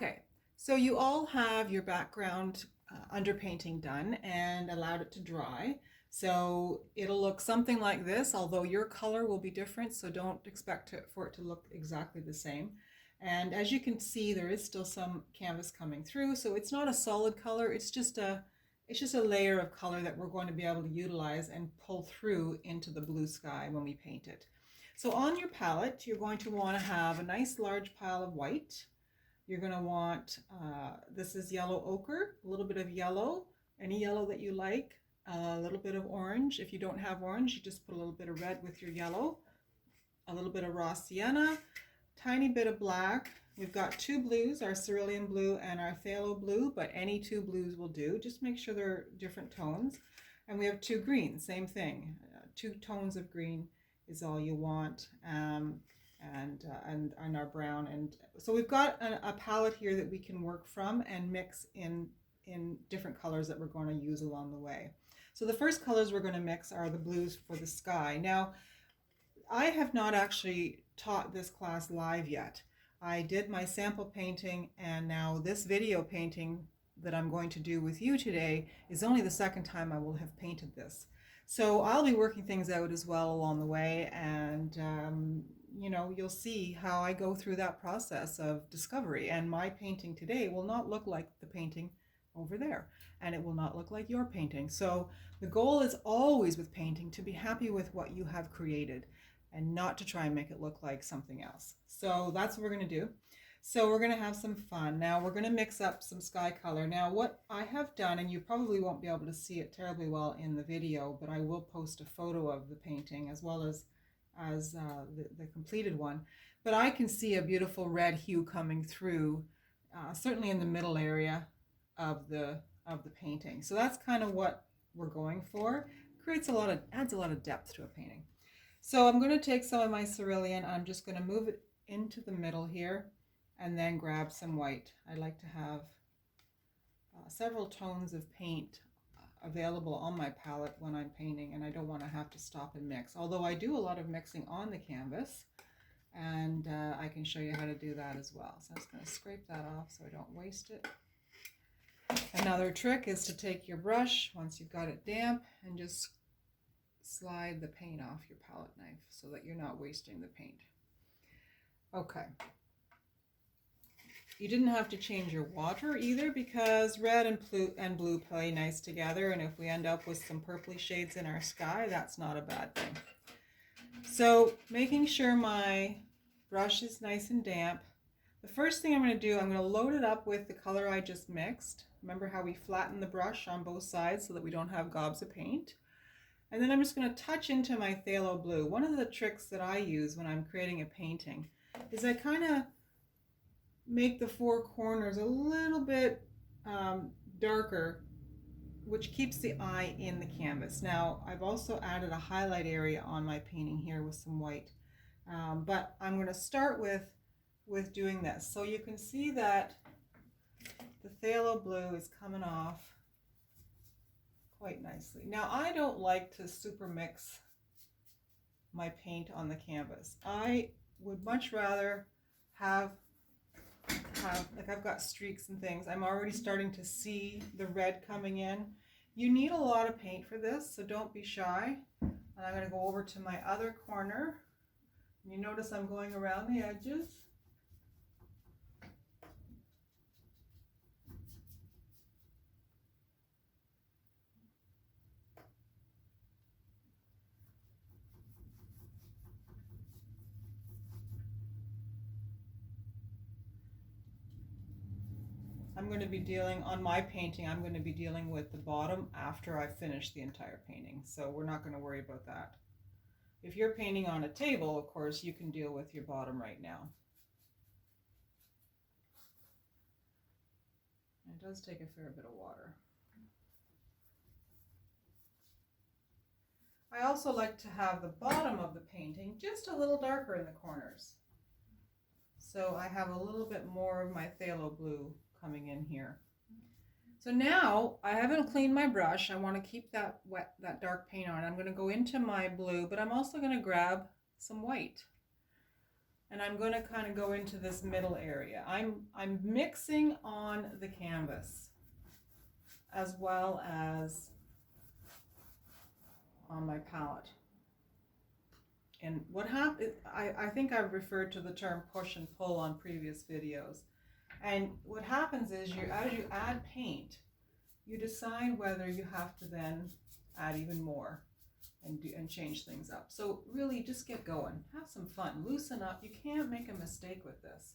Okay, so you all have your background underpainting done and allowed it to dry. So it'll look something like this, although your color will be different, so don't expect for it to look exactly the same. And as you can see, there is still some canvas coming through, so it's not a solid color, it's just a layer of color that we're going to be able to utilize and pull through into the blue sky when we paint it. So on your palette, you're going to want to have a nice large pile of white. You're going to want, this is yellow ochre, a little bit of yellow, any yellow that you like, a little bit of orange. If you don't have orange, you just put a little bit of red with your yellow, a little bit of raw sienna, tiny bit of black. We've got two blues, our cerulean blue and our phthalo blue, but any two blues will do. Just make sure they're different tones. And we have two greens, same thing. Two tones of green is all you want. And our brown, and so we've got a palette here that we can work from and mix in different colors that we're going to use along the way. So the first colors we're going to mix are the blues for the sky. Now, I have not actually taught this class live yet. I did my sample painting, and now this video painting that I'm going to do with you today is only the second time I will have painted this. So I'll be working things out as well along the way, and you'll see how I go through that process of discovery. And my painting today will not look like the painting over there, and it will not look like your painting. So the goal is always with painting to be happy with what you have created and not to try and make it look like something else. So that's what we're going to do. So we're going to have some fun. Now we're going to mix up some sky color. Now what I have done, and you probably won't be able to see it terribly well in the video, but I will post a photo of the painting as well as the completed one. But I can see a beautiful red hue coming through, certainly in the middle area of the painting. So that's kind of what we're going for. Adds a lot of depth to a painting. So I'm going to take some of my cerulean. I'm just going to move it into the middle here and then grab some white. I like to have several tones of paint available on my palette when I'm painting, and I don't want to have to stop and mix. Although I do a lot of mixing on the canvas, and I can show you how to do that as well. So I'm just going to scrape that off so I don't waste it. Another trick is to take your brush once you've got it damp and just slide the paint off your palette knife so that you're not wasting the paint. Okay. You didn't have to change your water either, because red and blue play nice together, and if we end up with some purpley shades in our sky, that's not a bad thing. So making sure my brush is nice and damp, the first thing I'm going to do, I'm going to load it up with the color I just mixed. Remember how we flatten the brush on both sides so that we don't have gobs of paint? And then I'm just going to touch into my phthalo blue. One of the tricks that I use when I'm creating a painting is I kind of make the four corners a little bit darker, which keeps the eye in the canvas. Now, I've also added a highlight area on my painting here with some white, but I'm going to start with doing this. So you can see that the phthalo blue is coming off quite nicely. Now, I don't like to super mix my paint on the canvas. I would much rather have like, I've got streaks and things. I'm already starting to see the red coming in. You need a lot of paint for this, so don't be shy. And I'm going to go over to my other corner. You notice I'm going around the edges. I'm going to be dealing, on my painting, I'm going to be dealing with the bottom after I finish the entire painting. So we're not going to worry about that. If you're painting on a table, of course, you can deal with your bottom right now. It does take a fair bit of water. I also like to have the bottom of the painting just a little darker in the corners. So I have a little bit more of my phthalo blue coming in here. So now I haven't cleaned my brush. I want to keep that dark paint on. I'm going to go into my blue, but I'm also going to grab some white. and I'm going to kind of go into this middle area. I'm mixing on the canvas as well as on my palette. And what happens, I think I've referred to the term push and pull on previous videos. And what happens is as you add paint, you decide whether you have to then add even more and change things up. So really just get going, have some fun, loosen up. You can't make a mistake with this.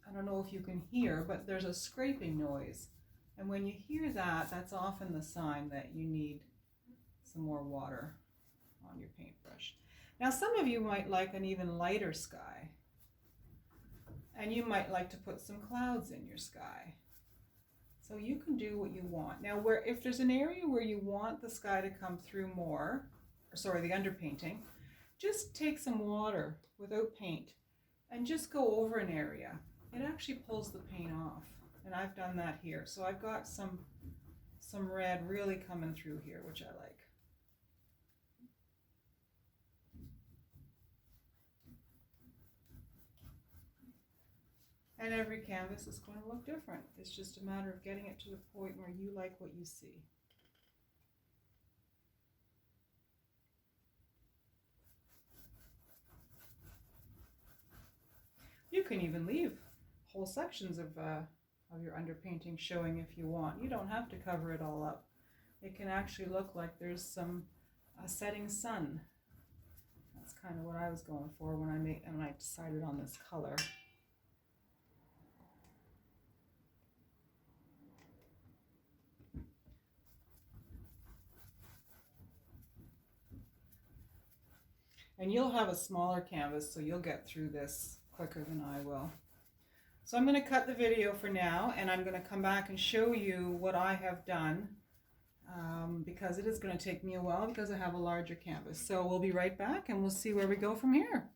I don't know if you can hear, but there's a scraping noise. And when you hear that, that's often the sign that you need some more water on your paintbrush. Now some of you might like an even lighter sky, and you might like to put some clouds in your sky. So you can do what you want. Now if there's an area where you want the sky to come through more, the underpainting, just take some water without paint and just go over an area. It actually pulls the paint off, and I've done that here. So I've got some red really coming through here, which I like. And every canvas is going to look different. It's just a matter of getting it to the point where you like what you see. You can even leave whole sections of your underpainting showing if you want. You don't have to cover it all up. It can actually look like there's some setting sun. That's kind of what I was going for when I decided on this color. And you'll have a smaller canvas, so you'll get through this quicker than I will. So I'm going to cut the video for now, and I'm going to come back and show you what I have done, because it is going to take me a while because I have a larger canvas. So we'll be right back and we'll see where we go from here.